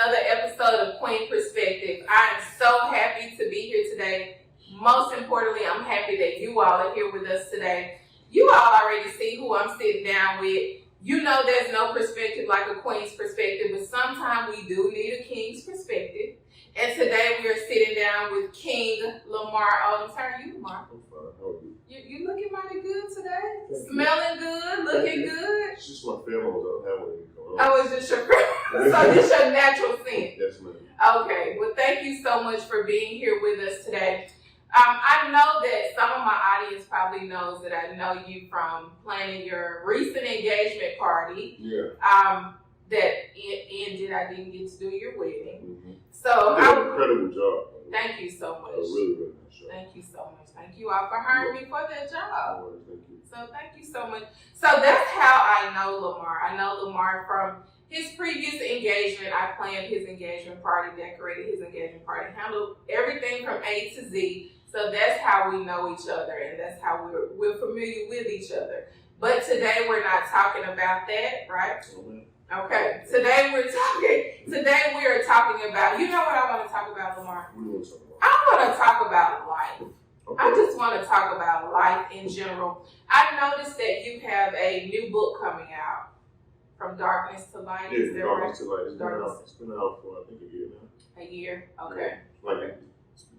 another episode of Queen Perspective. I am so happy to be here today. Most importantly, I'm happy that you all are here with us today. You all already see who I'm sitting down with. You know there's no perspective like a queen's perspective, but sometimes we do need a king's perspective. And today we are sitting down with King Lamar Odom. How are you, Lamar? I'm fine. How are you? You looking mighty good today. Thank Smelling good, looking good. It's just my pheromones. I don't have any going on. Oh, it's just your so this your natural scent. Yes, ma'am. Okay. Well, thank you so much for being here with us today. I know that some of my audience probably knows that I know you from planning your recent engagement party. Yeah. That ended. I didn't get to do your wedding. Mm-hmm. So you did an incredible job. Thank you so much. A really, really nice job. Thank you so much. Thank you all for hiring me for that job. Thank you. So thank you so much. So that's how I know Lamar. I know Lamar from his previous engagement. I planned his engagement party, decorated his engagement party, handled everything from A to Z. So that's how we know each other, and that's how we're familiar with each other. But today we're not talking about that, right? Okay. Today we are talking about, you know what I want to talk about, Lamar? What do you want to talk about? I want to talk about life. Okay. I just want to talk about life in general. I noticed that you have a new book coming out, From Darkness to Light. Yeah, Is that Darkness right? to Light. It's been out for, I think, a year now. A year? Okay. Like, it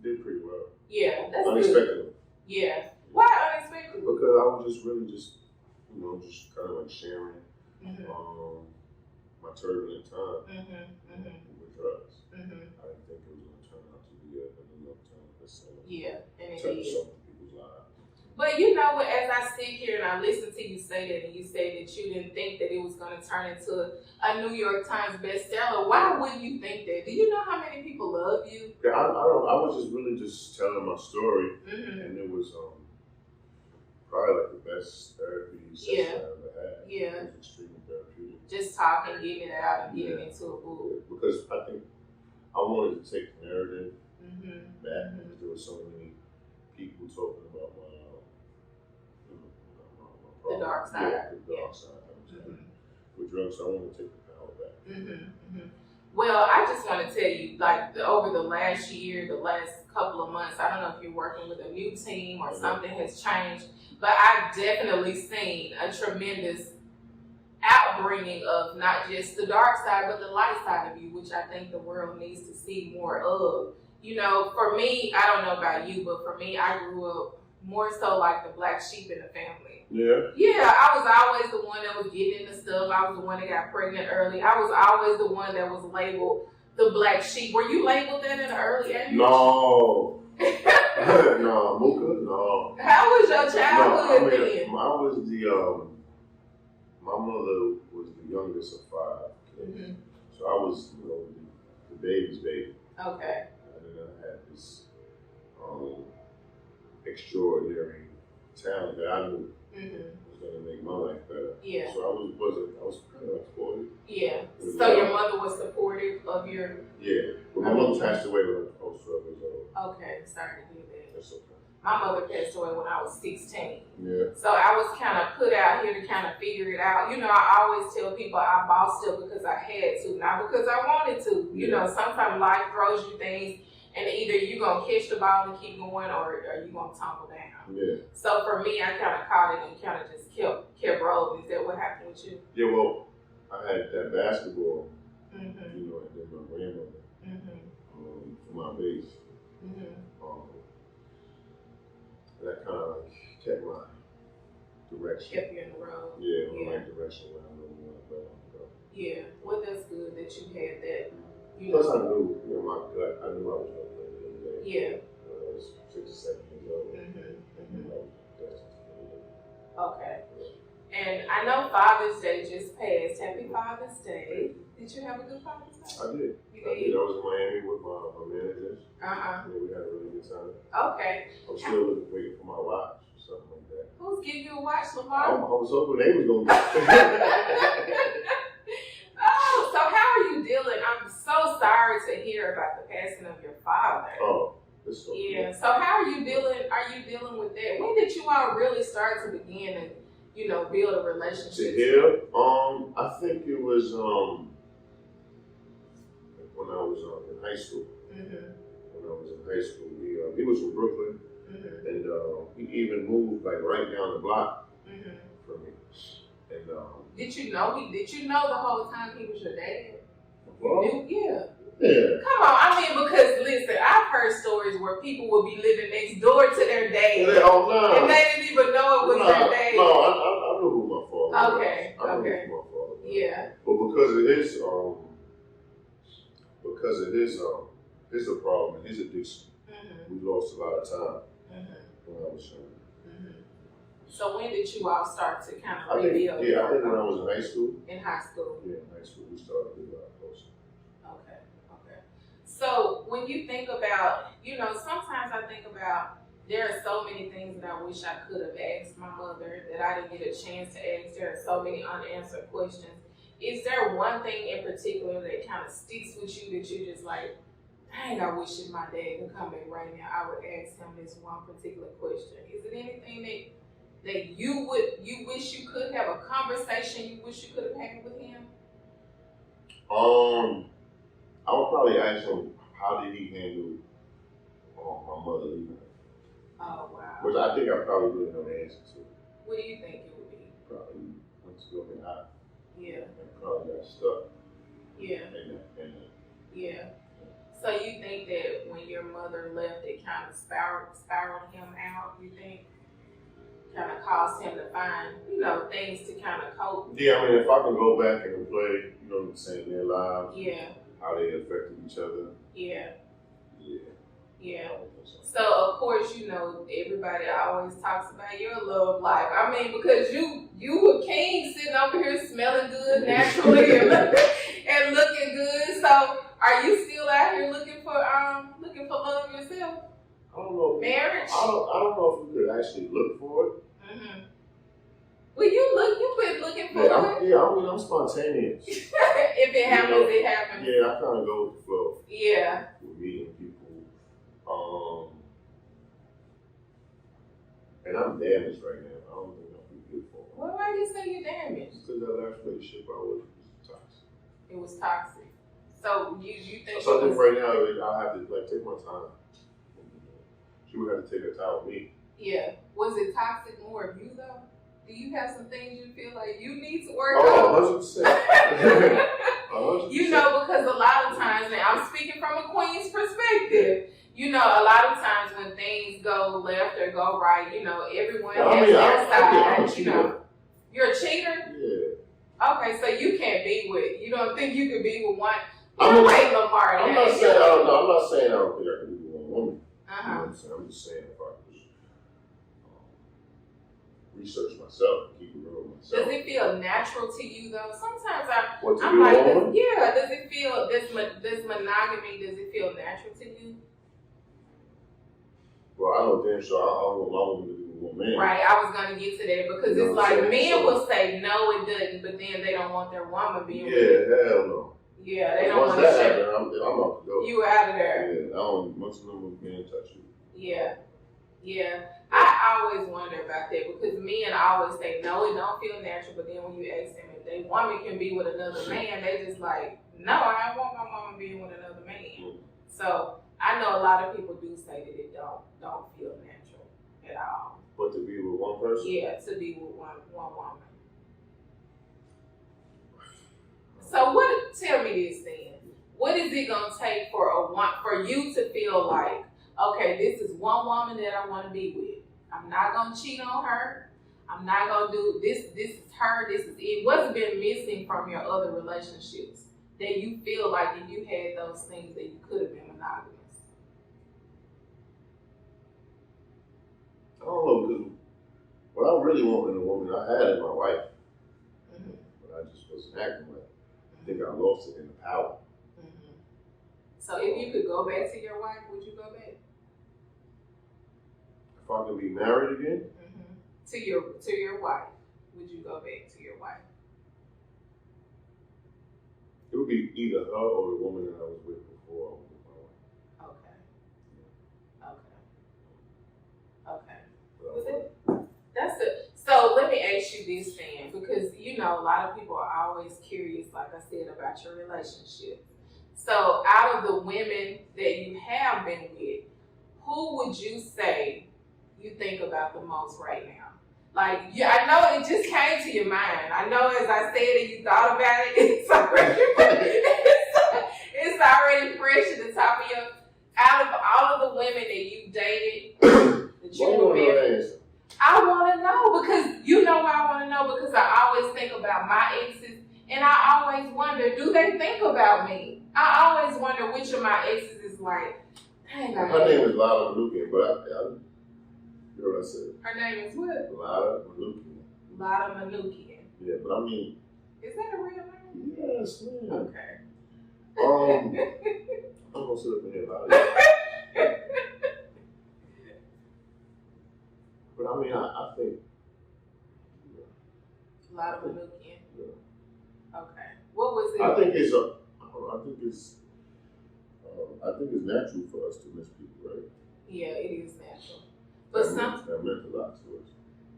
did pretty well. Yeah, that's Unexpected. good. Yeah. Why unexpected? Because I was just really just kind of like sharing my turbulent time with drugs. I didn't think it was going to turn out to be a New York Times bestseller. Yeah, and it Touch is. so many people's lives. But you know what, as I sit here and I listen to you say that, and you say that you didn't think that it was going to turn into a New York Times bestseller, why wouldn't you think that? Do you know how many people love you? Yeah, I was just really just telling my story, and it was probably like the best therapy session I ever had. Yeah. It was extremely therapeutic. Just talking, getting it out, and getting into a book. Because I think I wanted to take the narrative back, because there were so many people talking about the dark side. Yeah, the dark side. With drugs, so I want to take the power back. Well, I just want to tell you, like, over the last year, the last couple of months, I don't know if you're working with a new team or something has changed, but I've definitely seen a tremendous outbringing of not just the dark side, but the light side of you, which I think the world needs to see more of. You know, for me, I don't know about you, but for me, I grew up more so like the black sheep in the family. Yeah? Yeah, I was always the one that was getting into stuff. I was the one that got pregnant early. I was always the one that was labeled the black sheep. Were you labeled that in the early age? No. No, Mooka, no. How was your childhood then? I was my mother was the youngest of 5 kids. So I was, the baby's baby. Okay. And then I had this extraordinary talent that I knew was going to make my life better. Yeah. So I was kind of supportive. Yeah. So your mother was supportive of your... Yeah. But my mother passed away when I was 12 years old. Okay. Sorry to hear that. That's okay. My mother passed away when I was 16. Yeah. So I was kind of put out here to kind of figure it out. You know, I always tell people I bossed up because I had to, not because I wanted to. You know, sometimes life throws you things, and either you're going to catch the ball and keep going, or you're going to tumble down. Yeah. So for me, I kind of caught it and kind of just kept rolling. Is that what happened with you? Yeah, well, I had that basketball, and then my grandmother for my base. That kind of like kept my direction. Kept you in the road. Yeah, in the right direction where I know where I'm going. Yeah, well, that's good that you had that. Plus, I knew, my gut, I knew I was going to play the end of the day. Yeah. When I was 6 or 7 years old. I knew I was destined to play the Okay. And I know Father's Day just passed. Happy Father's Day. Did you have a good Father's Day? I did. You I did? did. I was in Miami with my managers. Yeah, we had a really good time. Okay. I was still waiting for my watch or something like that. Who's giving you a watch, I Lamar? was hoping they was going to get it. Oh, so how are you dealing? I'm so sorry to hear about the passing of your father. Oh, this so Yeah. So how are you dealing? Are you dealing with that? When did you all really start to begin and build a relationship? To heal? I think it was when I was in high school. Mm-hmm. When I was in high school, he was from Brooklyn, Mm-hmm. and he even moved like right down the block Mm-hmm. from me. And did you know the whole time he was your dad? well, You knew? Yeah. yeah. Come on, I mean, because listen, I've heard stories where people would be living next door to their dad, Oh no. and they didn't even know it was their dad. No, I knew who my father was. Okay. I knew Okay. who my father was. Yeah. But because of his problem and his addiction, Mm-hmm. we lost a lot of time Mm-hmm. when I was young. Mm-hmm. So when did you all start to kind of I think rebuild? when I was in high school. In high school. Yeah, in high school we started to get a lot closer. Okay. Okay. So when you think about, sometimes I think about there are so many things that I wish I could have asked my mother that I didn't get a chance to ask. There are so many unanswered questions. Is there one thing in particular that kind of sticks with you that you're just like, dang, I wish if my dad could come back right now, I would ask him this one particular question? Is it anything that you wish you could have a conversation you wish you could have had with him? I would probably ask him how did he handle my mother leaving her. Oh wow. Which I think I probably really know the answer to. What do you think it would be? Probably went to go get high. Yeah. And probably got stuck. Yeah. Yeah. So you think that when your mother left, it kind of spiraled him out, you think? Kind of caused him to find, things to kind of cope? Yeah, I mean, if I can go back and play, seeing their lives, yeah, how they affected each other. Yeah. Yeah. Yeah. So of course, everybody always talks about your love life. I mean, because you a king sitting over here smelling good naturally and looking good. So are you still out here looking for love yourself? I don't know. Marriage? I don't know if you could actually look for it. Mm-hmm. Well, you've been looking for it. I'm spontaneous. If it happens, it happens. Yeah, I kind of go with the flow. Yeah. With meeting people. And I'm damaged right now. I don't think I'll be good for it. Well, why do you say you're damaged? Because that last relationship I was toxic. It was toxic. So you think? So I think right now I have to take my time. She would have to take her time with me. Yeah. Was it toxic more of you though? Do you have some things you feel like you need to work on? Oh, 100%. 100%. Because a lot of times, and I'm speaking from a queen's perspective, a lot of times when things go left or go right, everyone has their side. You're a cheater? Yeah. Okay, so you don't think you could be with one? Lamar. I'm not saying I don't think I can be with one woman. Uh-huh. You know what I'm saying? I'm just saying if I could research myself and keep it real with myself. Does it feel natural to you though? Sometimes I'm like, does it feel this monogamy? Does it feel natural to you? Well, I know damn sure I want my woman to be with one man. Right, I was gonna get to that because it's like men will say no, it doesn't, but then they don't want their woman being with it. Yeah, hell no. Yeah, they don't want to share. I'm out to go. You out of there. Yeah, I don't. Most of them can't touch you. Yeah. I always wonder about that because men always say no, it don't feel natural, but then when you ask them if they woman can be with another man, they just like, no, I don't want my woman being with another man. Mm-hmm. So I know a lot of people do say that it don't feel natural at all. But to be with one person? Yeah, to be with one woman. So tell me this then. What is it gonna take for you to feel like, okay, this is one woman that I want to be with. I'm not gonna cheat on her. I'm not gonna do this. This is her. This is it. What's been missing from your other relationships that you feel like if you had those things that you could have been monogamous? I don't know, because what I really want in a woman, I had in my wife, but I just wasn't acting like. I think I lost it in the power. Mm-hmm. So if you could go back to your wife, would you go back? If I could be married again? Mm-hmm. To your wife, would you go back to your wife? It would be either her or the woman that I was with before I was with my wife. Okay. That's it. So let me ask you this then, because a lot of people are always curious, like I said, about your relationship. So out of the women that you have been with, who would you say you think about the most right now? Like, yeah, I know it just came to your mind. I know as I said it, you thought about it. It's already fresh at the top of your. Out of all of the women that you dated, that you were married, I want to know because you know why I want to know because I always think about my exes and I always wonder, do they think about me? I always wonder which of my exes is like, dang, her name is Lala Manukian, but you know what I said? Her name is what? Lala Manukian. Lala Manukian. Yeah, but I mean. Is that a real name? Yes, man. Okay. I'm gonna sit up in here loud. But I mean, I think. Lala Manukian. Yeah. Okay. What was it? I think it's natural for us to miss people, right? Yeah, it is natural. But that meant a lot to us.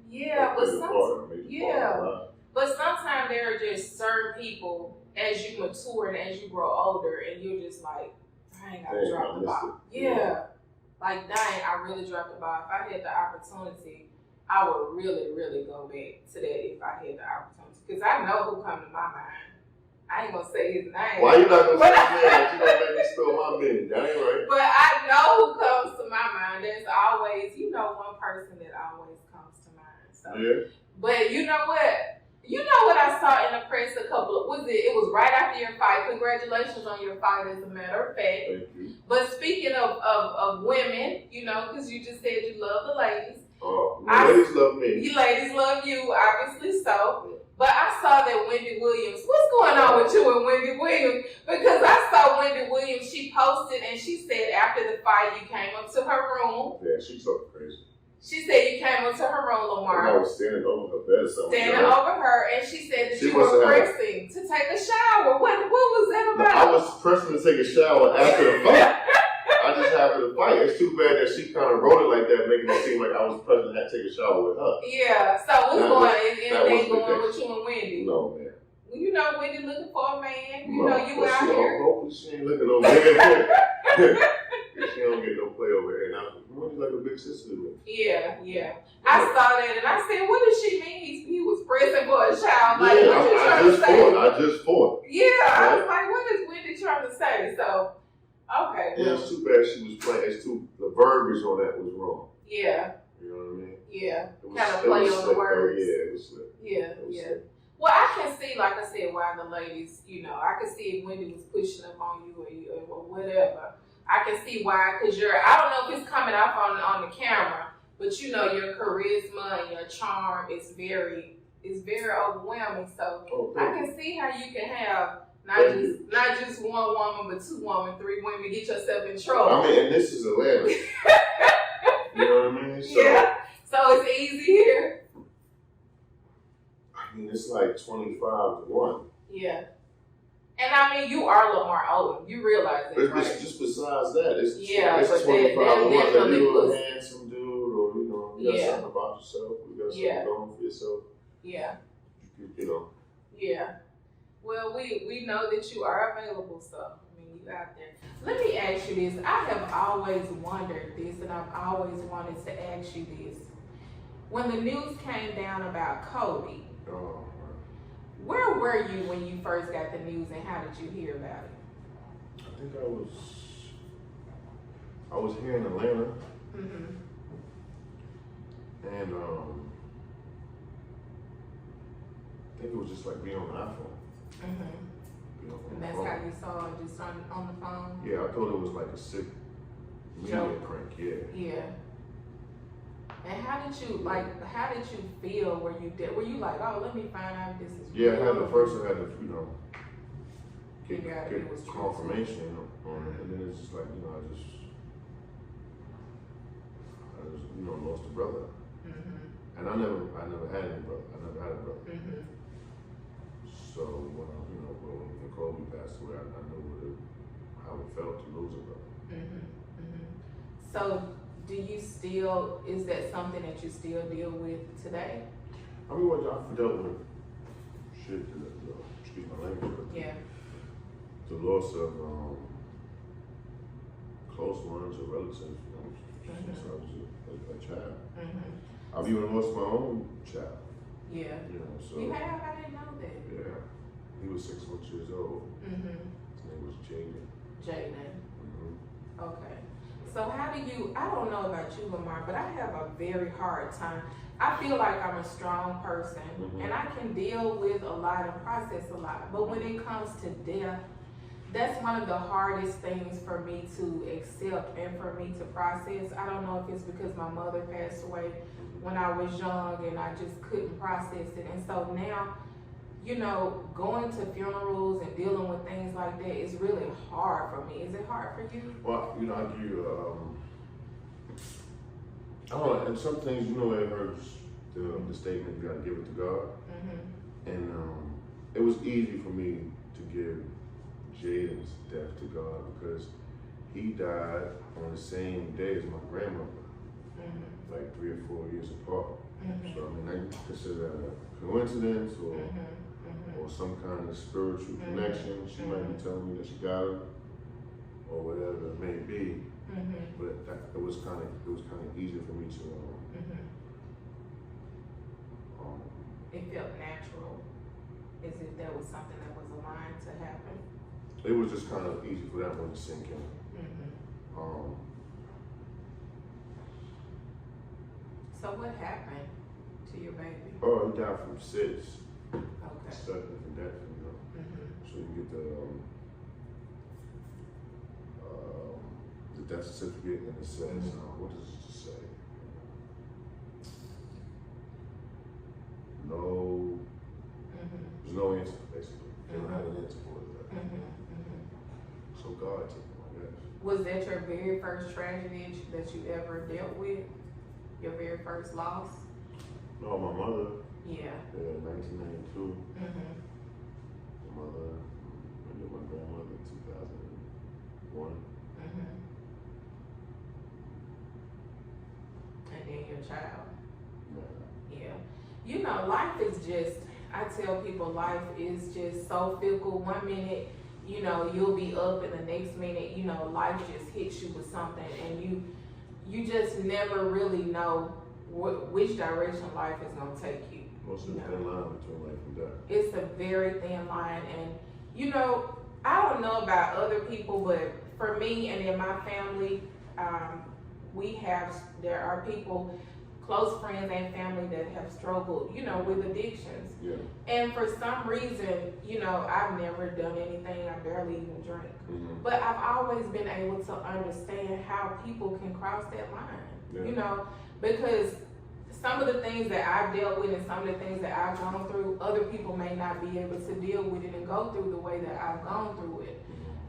Yeah, but sometimes there are just certain people as you mature and as you grow older, and you're just like, dang, I dropped the ball. Yeah, like dang, I really dropped the ball. If I had the opportunity, I would really, really go back to that if I had the opportunity, because I know who come to my mind. I ain't gonna say his name. Why you not gonna say his name? You gonna make me spill my beans? That ain't right. But I know who comes to my mind. There's always, one person that always comes to mind. So, yeah. But you know what? You know what I saw in the press a couple of, it was right after your fight. Congratulations on your fight, as a matter of fact. Thank you. But speaking of women, because you just said you love the ladies. Oh, ladies love me. You ladies love you, obviously so. But I saw that Wendy Williams. What's going on with you and Wendy Williams? Because I saw Wendy Williams. She posted and she said after the fight you came up to her room. Yeah, she's so crazy. She said you came up to her room, Lamar. I was standing over her bed or something. Standing over her, and she said that you were pressing to take a shower. What was that about? No, I was pressing to take a shower after the fight. I just happened to fight. It's too bad that she kind of wrote it like that, making it seem like I was pressing to take a shower with her. Yeah. So what's going on? Anything going with you and Wendy? No, man. Well, Wendy looking for a man. You out here. Hopefully she ain't looking over here. She don't get no play over here. Now, Wendy's like a big sister to me. Yeah. I saw that and I said, what does she mean? He was pressing for a child. Like, yeah, what you trying to say? I just fought. Yeah, I was like, what is Wendy trying to say? So, okay. Yeah, it's too bad she was playing. The verbiage on that was wrong. Yeah. You know what I mean? Yeah. Kind of play on the words. Yeah, it was slick. Yeah. Well, I can see, like I said, why the ladies, I can see if Wendy was pushing up on you or whatever. I can see why, because I don't know if it's coming off on the camera, but your charisma and your charm is very overwhelming. So I can see how you can have not just one woman, but two women, three women, get yourself in trouble. I mean, and this is Atlanta. You know what I mean? So, yeah. So it's easy here. I mean, it's like 25-1. Yeah. And I mean, you are Lamar Odom. You realize that, right? Just besides that, it's 25-1. That you're a handsome dude, or you got something about yourself. You got something going for yourself. Yeah. Yeah. Well, we know that you are available, so I mean, you out there. Let me ask you this. I have always wondered this, and I've always wanted to ask you this. When the news came down about Kobe, where were you when you first got the news, and how did you hear about it? I think I was here in Atlanta, and I think it was just like being on the iPhone. And that's how you saw it, just on the phone? Yeah, I thought it was like a sick media prank. Yeah. And how did you feel? Were you like, oh, let me find out if this is real? Yeah, I had to get confirmation on it, and then it's just like, I just lost a brother. And I never had any brother. I never had a brother. So when Kobe passed away, I knew how it felt to lose a brother. So is that something that you still deal with today? I mean, I've dealt with shit, excuse my language, yeah. To loss of close ones or relatives, since I was a child. I've even lost my own child. Yeah. So You have? I didn't know that. Yeah. He was 6 months years old. His name was Jaden. Jaden. Okay. So how do you, I don't know about you, Lamar, but I have a very hard time. I feel like I'm a strong person and I can deal with a lot and process a lot. But when it comes to death, that's one of the hardest things for me to accept and for me to process. I don't know if it's because my mother passed away when I was young and I just couldn't process it. And so now, going to funerals and dealing with things like that is really hard for me. Is it hard for you? Well, I'll give you, I don't know, and some things, it hurts the statement, you gotta give it to God. And it was easy for me to give Jaden's death to God because he died on the same day as my grandmother, like 3 or 4 years apart. So, I consider that a coincidence or some kind of spiritual connection. She might be telling me that she got her, or whatever it may be. But it was kind of easy for me to. It felt natural, as if that was something that was aligned to happen. It was just kind of easy for that one to sink in. So what happened to your baby? Oh, he died from SIDS. Okay. Sudden death, So you get the death certificate, and it says, what does it say? No, there's no answer, basically. They don't have an answer for it. So God took him, I guess. Was that your very first tragedy that you ever dealt with? Your very first loss? No, my mother. Yeah. 1992. My mother, and then my grandmother in 2001. And then your child. Yeah. Yeah. Life is just, I tell people life is just so fickle. 1 minute, you'll be up, and the next minute, life just hits you with something, and you just never really know which direction life is going to take you. Most of the thin line between life and death. It's a very thin line, and I don't know about other people, but for me and in my family, there are people, close friends and family, that have struggled, with addictions. Yeah. And for some reason, I've never done anything. I barely even drink. But I've always been able to understand how people can cross that line, because some of the things that I've dealt with and some of the things that I've gone through, other people may not be able to deal with it and go through the way that I've gone through it.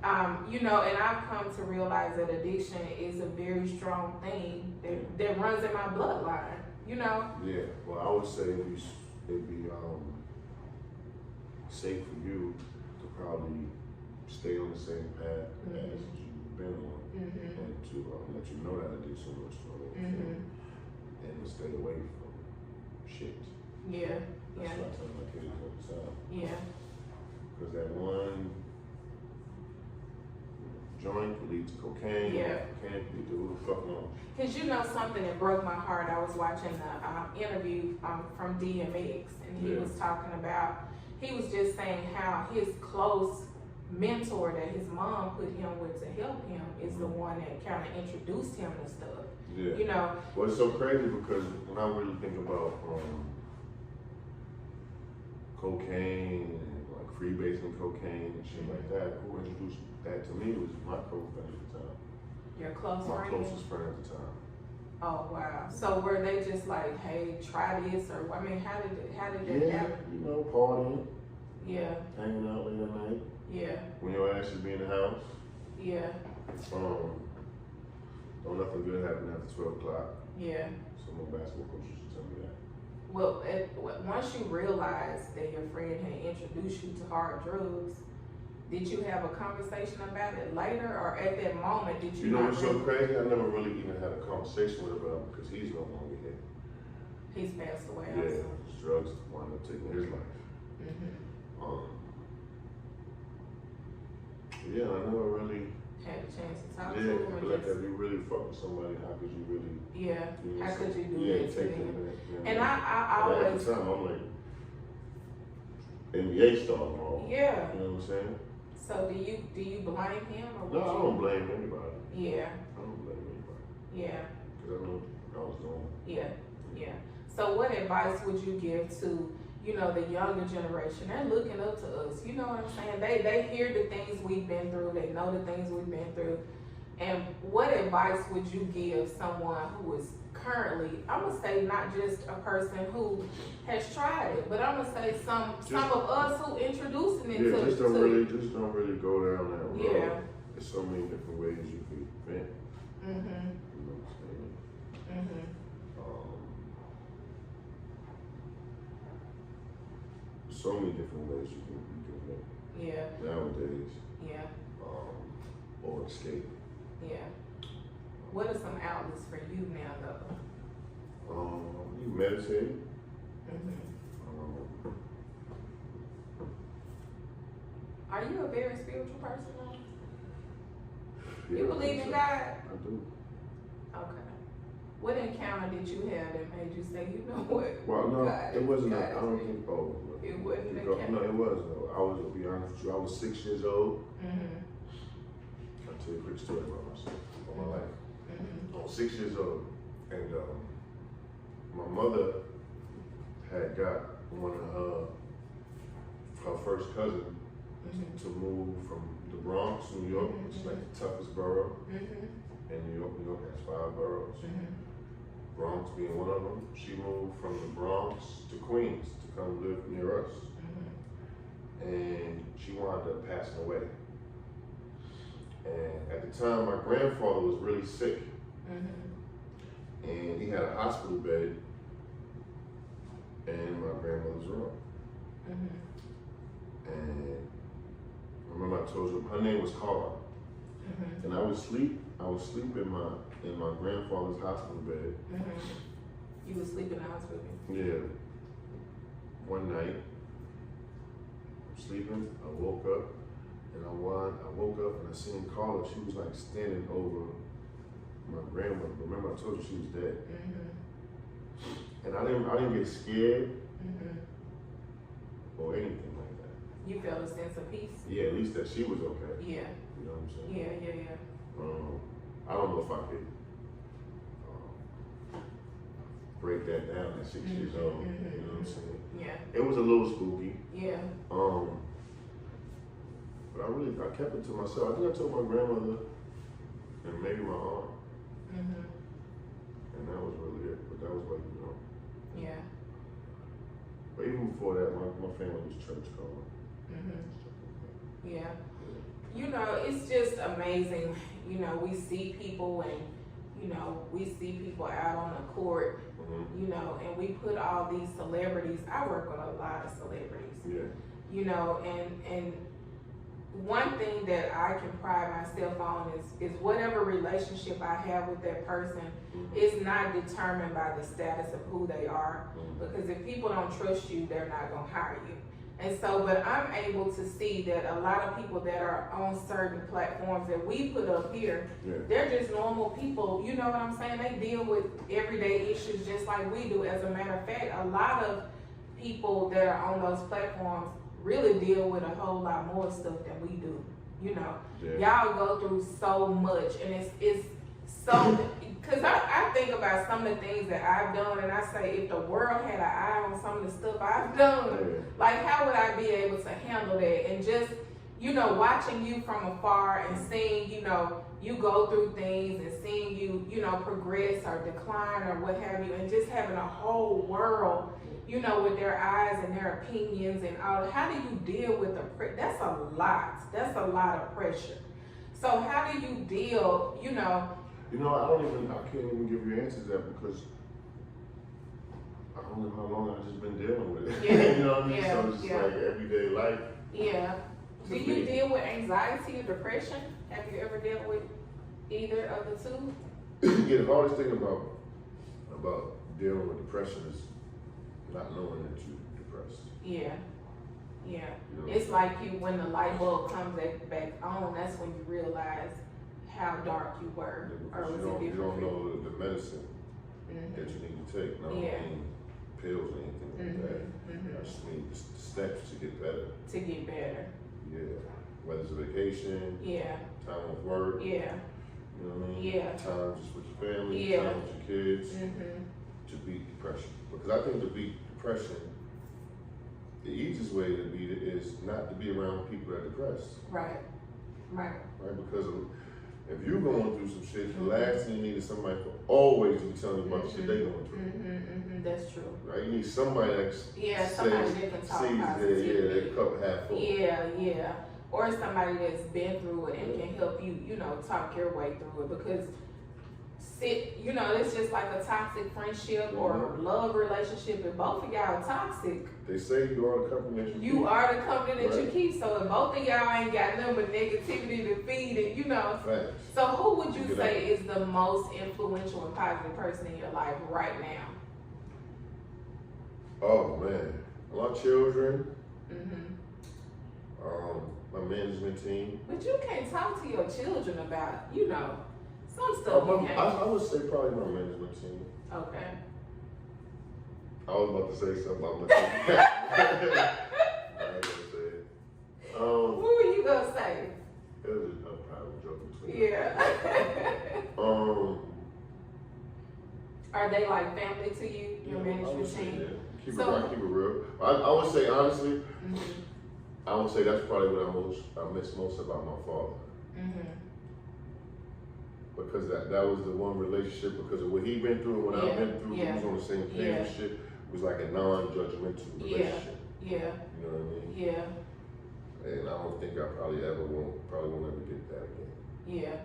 And I've come to realize that addiction is a very strong thing that runs in my bloodline, Yeah, well, I would say it'd be safe for you to probably stay on the same path as you've been on, and to let you know that addiction was strong, and to stay away from shit. Yeah. That's what I tell my kids all the time. Yeah. Because that one joint could lead to cocaine. Yeah. Cocaine could lead to who the fuck knows. Because something that broke my heart, I was watching the interview from DMX, and he was talking about, he was just saying how his close mentor that his mom put him with to help him is the one that kind of introduced him to stuff. Yeah. Well, it's so crazy because when I really think about cocaine and like freebasing cocaine and shit like that, who introduced that to me was my close friend at the time. Your close friend? My closest friend at the time. Oh wow! So were they just like, hey, try this, or how did that happen? Partying. Yeah. Hanging out late at night. Yeah. When your ass should be in the house. Yeah. Don't nothing good happen after 12 o'clock. Yeah. So my basketball coach used to tell me that. Well, once you realized that your friend had introduced you to hard drugs, did you have a conversation about it later, or at that moment did you? You know what's so crazy? I never really even had a conversation with him about it because he's no longer here. He's passed away. Yeah, his drugs wound up taking his life. Yeah, I never really had a chance to talk to yeah, them. but like if you really fuck with somebody, how could you really Yeah, you know, how could you do yeah, that to take them? that, you know? And I But always, at the time I'm like NBA star and all. yeah. You know what I'm saying? So do you blame him or No, I don't blame anybody. Yeah, I don't blame anybody. yeah, Because I know I was doing. yeah, yeah. So what advice would you give to, you know, the younger generation? They're looking up to us. You know what I'm saying? They hear the things we've been through. They know the things we've been through. And what advice would you give someone who is currently, I'm gonna say not just a person who has tried it, but I'm gonna say some of us who introducing it to Just don't really go down that road. Yeah. There's so many different ways you can vent. Mm-hmm. You know what I'm saying? Mm-hmm. So many different ways you can vent Yeah. nowadays. Yeah. Or escape. Yeah. What are some outlets for you now, though? You meditate. Mm-hmm. Are you a very spiritual person, though? Yeah, You believe in God? I do. Okay. What encounter did you have that made you say, you know what? Well, no, God, it wasn't. God I don't think. Oh, it wasn't an no, encounter. it was. I was, to be honest with you, I was 6 years old. Mm-hmm. I'll tell you a quick story about myself, about my life. Mm-hmm. I was 6 years old, and my mother had got one of her first cousin Mm-hmm. to move from the Bronx, New York, which is like the toughest borough Mm-hmm. in New York. New York has 5 boroughs. Mm-hmm. Bronx being one of them. She moved from the Bronx to Queens to come live near us, and she wound up passing away. And at the time, my grandfather was really sick, and he had a hospital bed in my grandmother's room. And remember I told you her name was Carla, and I would sleep in my grandfather's hospital bed. You would sleep in the hospital? Yeah. One night, I'm sleeping. I woke up, and I woke up and I seen Carla. She was like standing over my grandmother. Remember I told you she was dead. And I didn't get scared or anything like that. You felt a sense of peace? Yeah, at least that she was okay. Yeah. You know what I'm saying? Yeah. I don't know if I could break that down at 6 years old. You know what I'm saying? Yeah. It was a little spooky. Yeah. But I kept it to myself. I think I told my grandmother and maybe my aunt. And that was really it. But that was like, you know. Yeah. But even before that, my family was church going. Yeah. You know, it's just amazing. You know, we see people and, you know, we see people out on the court, you know, and we put all these celebrities. I work with a lot of celebrities. Yeah. You know, and one thing that I can pride myself on is whatever relationship I have with that person is not determined by the status of who they are. Because if people don't trust you, they're not gonna hire you. And so, but I'm able to see that a lot of people that are on certain platforms that we put up here, they're just normal people. You know what I'm saying? They deal with everyday issues just like we do. As a matter of fact, a lot of people that are on those platforms really deal with a whole lot more stuff than we do. You know, y'all go through so much, and it's so. Because I think about some of the things that I've done, and I say, if the world had an eye on some of the stuff I've done, like how would I be able to handle that? And just, you know, watching you from afar and seeing, you know, you go through things and seeing you, you know, progress or decline or what have you, and just having a whole world, you know, with their eyes and their opinions and all. How do you deal with that's a lot. That's a lot of pressure. So how do you deal, you know? You know, I can't even give you answers to that because I don't know how long I've just been dealing with it. Yeah. You know what I mean? Yeah. So it's just like everyday life. Yeah. Do you deal with anxiety or depression? Have you ever dealt with either of the two? Yeah, the hardest thing about dealing with depression is not knowing that you're depressed. Yeah. Yeah. You know? It's like when the light bulb comes back on, that's when you realize how dark you were. Yeah, Or was because it you different? don't know the medicine that you need to take. Not pills or anything like that. I just need the steps to get better. To get better. Yeah. Whether it's a vacation, time off work, yeah, you know what I mean? Time just with your family, time with your kids, to beat depression. Because I think to beat depression, the easiest way to beat it is not to be around people that are depressed. Right. Because if you're going through some shit, the last thing you need is somebody to always be telling you about the shit they going through. That's true. Right? You need somebody that somebody that can talk positivity. that cup half full. Yeah. Or somebody that's been through it and can help you, talk your way through it. Because it's just like a toxic friendship or love relationship, and both of y'all are toxic. They say you are the company that you keep. You are the company that you keep. So if both of y'all ain't got nothing but negativity to feed it, Facts. So who would you say is the most influential and positive person in your life right now? Oh man, my children, my management team. But you can't talk to your children about, some stuff you can't. I would say probably my management team. Okay. I was about to say something about my team. I ain't gonna say it. What were you gonna say? It was just a private joke between Are they like family to you, your management team? Yeah. Keep it real. I would say honestly, I would say that's probably what I miss most about my father. Because that was the one relationship, because of what he been through and what I've been through, we was on the same page and shit. It was like a non-judgmental relationship. You know what I mean? And I don't think I probably won't ever get that again.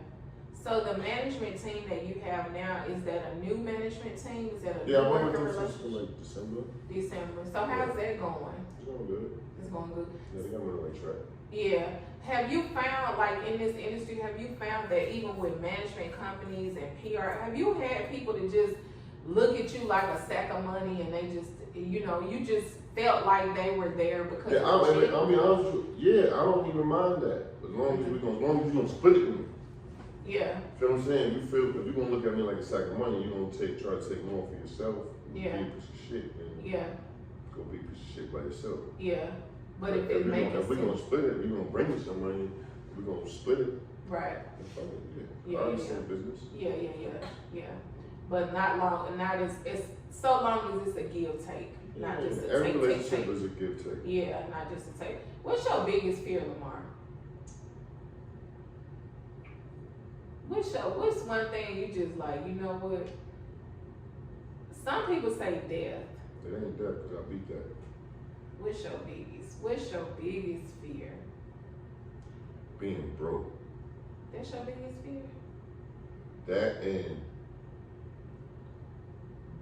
So the management team that you have now, is that a new management team? Is that a new I've been working with them relationship? since like December. So how's that going? It's going good. It's going good. Yeah, they got me on the right track. Have you found, like in this industry, have you found that even with management companies and PR, have you had people to just look at you like a sack of money and they just, you just felt like they were there because I'll be honest with you, I don't even mind that. As long as you're gonna split it with me. Yeah. Feel what I'm saying? If you're gonna look at me like a sack of money, you're gonna try to take more for yourself. Be a piece of shit. Go be a piece of shit by yourself. But if it makes sense. If we're gonna split it, you're gonna bring me some money, we're gonna split it. Right. I understand business. But it's so long as it's a give take. Not just a every take. relationship is a give take. Not just a take. What's your biggest fear, Lamar? What's one thing you just like, you know what? Some people say death. It ain't death, because I beat that. What's your biggest fear? Being broke. That's your biggest fear? That and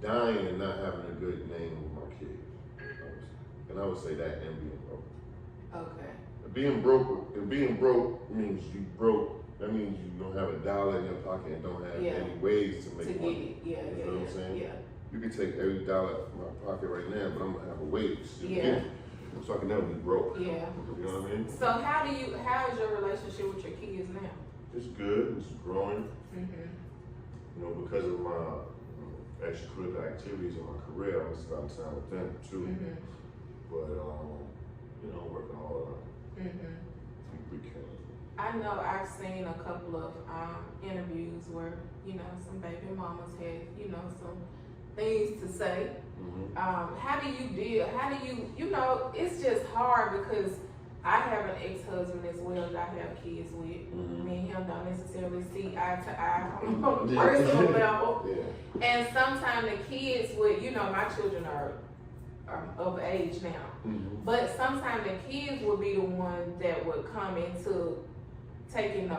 dying and not having a good name with my kids. And I would say that and being broke. Okay. If being broke means you broke, that means you don't have $1 in your pocket and don't have any ways to make money. You know what I'm saying? You can take every dollar from my pocket right now, but I'm gonna have a way to still get it. So I can never be broke. You know what I mean? So how is your relationship with your kids now? It's good, it's growing. Because of my extracurricular activities in my career, I'm spending time with them too. But working all we can. I know I've seen a couple of interviews where, some baby mamas had, some things to say. How do you it's just hard because I have an ex-husband as well that I have kids with. Me and him don't necessarily see eye to eye on a personal level. And sometimes the kids would, my children are of age now. But sometimes the kids would be the one that would come into taking the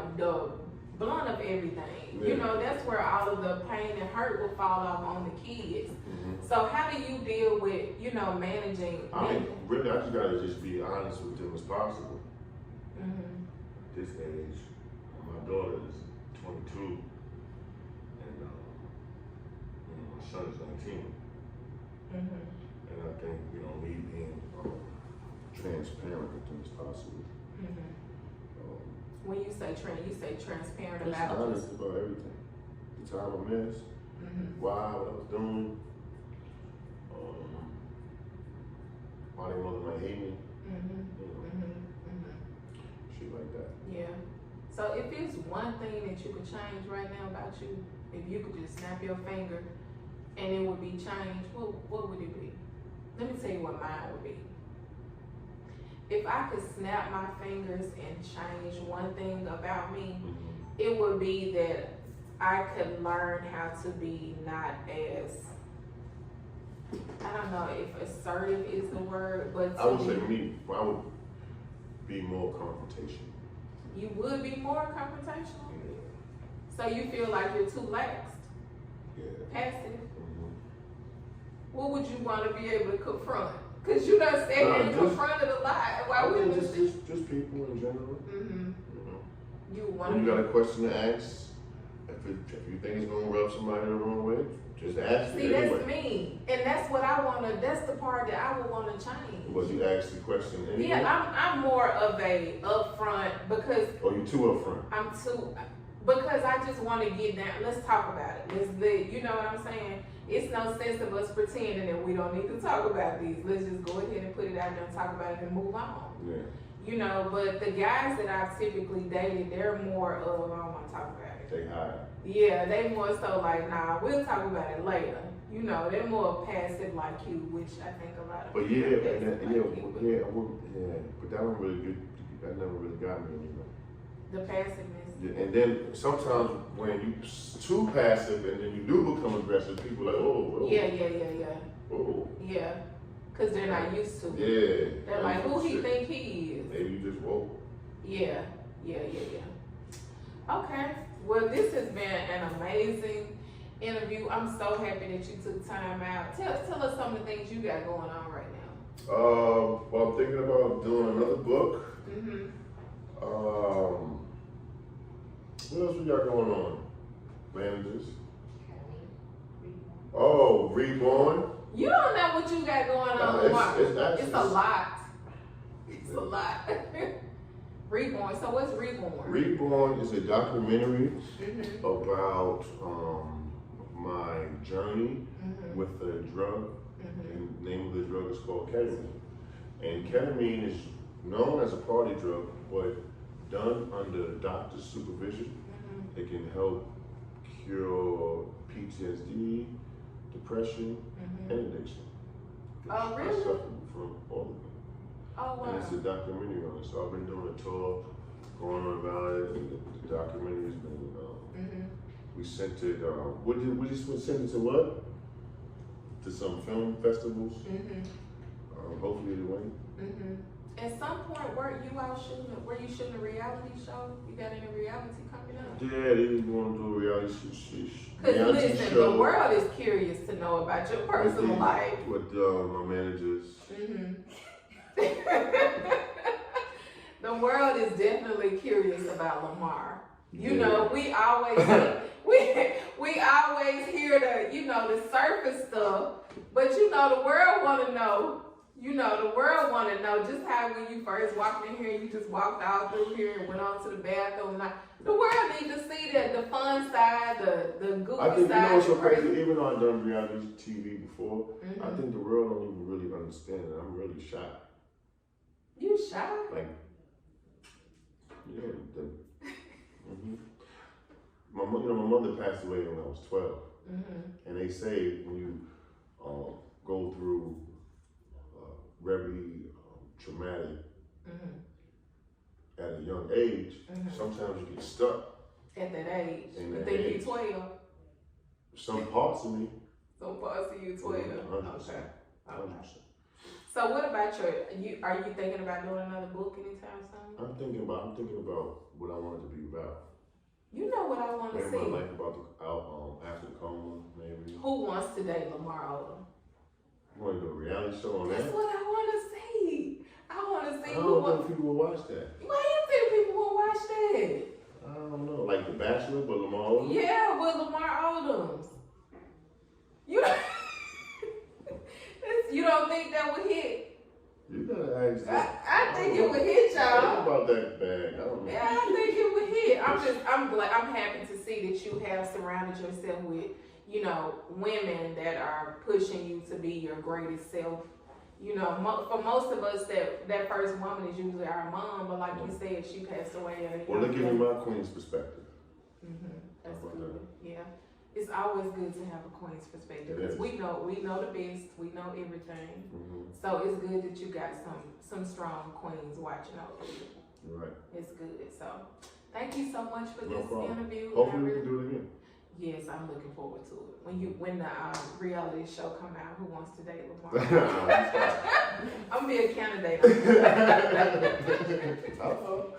blunt of everything. That's where all of the pain and hurt will fall off on the kids. So how do you deal with, managing? Really, I just gotta just be honest with them as possible. At this age, my daughter is 22, and my son is 19. And I think, me being transparent with things possible. When you say transparent Just about honest about everything. The time I missed, why, what I was doing, why they mother might hate me, shit like that. Yeah. So if it's one thing that you could change right now about you, if you could just snap your finger and it would be changed, what would it be? Let me tell you what mine would be. If I could snap my fingers and change one thing about me, it would be that I could learn how to be not as, I don't know if assertive is the word, but I would say I would be more confrontational. You would be more confrontational? Yeah. So you feel like you're too lax? Yeah. Passive? What would you want to be able to confront? Because you done said you confronted a lot. Why wouldn't just people in general. You want when you got a question to ask, if you think it's gonna rub somebody the wrong way, just ask See, it anyway. that's me, and that's what I wanna. That's the part that I would wanna change. But you ask the question anyway. Yeah, I'm more of a upfront because. Oh, you too upfront. I'm too, because I just want to get down. Let's talk about it. You know what I'm saying? It's no sense of us pretending that we don't need to talk about these. Let's just go ahead and put it out there and talk about it and move on. Yeah. You know, but the guys that I've typically dated, they're more of, I don't want to talk about it. They hide. Yeah, they more so like, nah, we'll talk about it later. You know, they're more passive like you, which I think a lot of but people yeah, are and passive but that one really good. That never really got me anymore. The passiveness. Yeah, and then sometimes when you too passive and then you do become aggressive, people are like, oh. Yeah. Oh. Yeah, because they're not used to it. Yeah. They're like, who he think he is? Maybe you just woke. Yeah. Okay, well, this has been an amazing interview. I'm so happy that you took time out. Tell us some of the things you got going on right now. Well, I'm thinking about doing another book. What else we got going on? Managers. Oh, Reborn. You don't know what you got going on, Lamar. It's a lot. It's a lot. Reborn. So what's Reborn? Reborn is a documentary about my journey with the drug. And the name of the drug is called ketamine. And ketamine is known as a party drug, but done under doctor's supervision, it can help cure PTSD, depression, and addiction. Oh, really? I suffer from all of them. Oh, wow. And it's a documentary on it. So I've been doing a tour, going on about it, and the documentary's been, we sent it, we sent it to what? To some film festivals. Hopefully it went. At some point, were you shooting a reality show? You got any reality coming up? Yeah, they just want to do a reality Because listen, show. the world is curious to know about your personal life. With my managers. The world is definitely curious about Lamar. You know, we always we always hear the surface stuff, but the world want to know. The world want to know just how when you first walked in here, you just walked out through here and went on to the bathroom. The world needs to see the fun side, the goofy side. I think what's so crazy, even though I've done reality TV before, I think the world don't even really understand it. I'm really shy. You shy? Like, my mother passed away when I was 12. And they say when you go through very traumatic at a young age, sometimes you get stuck. At that age? You think you're 12? Some parts of me. Some parts of you 12? 100%. Okay. So what about are you thinking about doing another book anytime soon? I'm thinking about what I want it to be about. You know what I want to see? Maybe my life about after the coma, maybe. Who wants to date Lamar Odom? You want to do a reality show on that? That's what I want to see. I want to see I don't think people will watch that. Why do you think people will watch that? I don't know. Like The Bachelor, but Lamar Odom? Yeah, with Lamar Odom. You don't think that would hit? You gotta bags. I think it would hit y'all. About that bag, I don't know. Yeah, I think it would hit. I'm happy to see that you have surrounded yourself with, you know, women that are pushing you to be your greatest self. You know, for most of us, that first woman is usually our mom, but like you said, she passed away at a Well, young look, give me age. my queen's perspective. That's How about good. that? Yeah, it's always good to have a queen's perspective because we know the best, we know everything. So it's good that you got some strong queens watching over you. Right. It's good. So thank you so much for this interview. Hopefully we can do it again. Yes, I'm looking forward to it. When the reality show come out, Who Wants to Date Lamar? I'm gonna be a candidate. Uh-oh.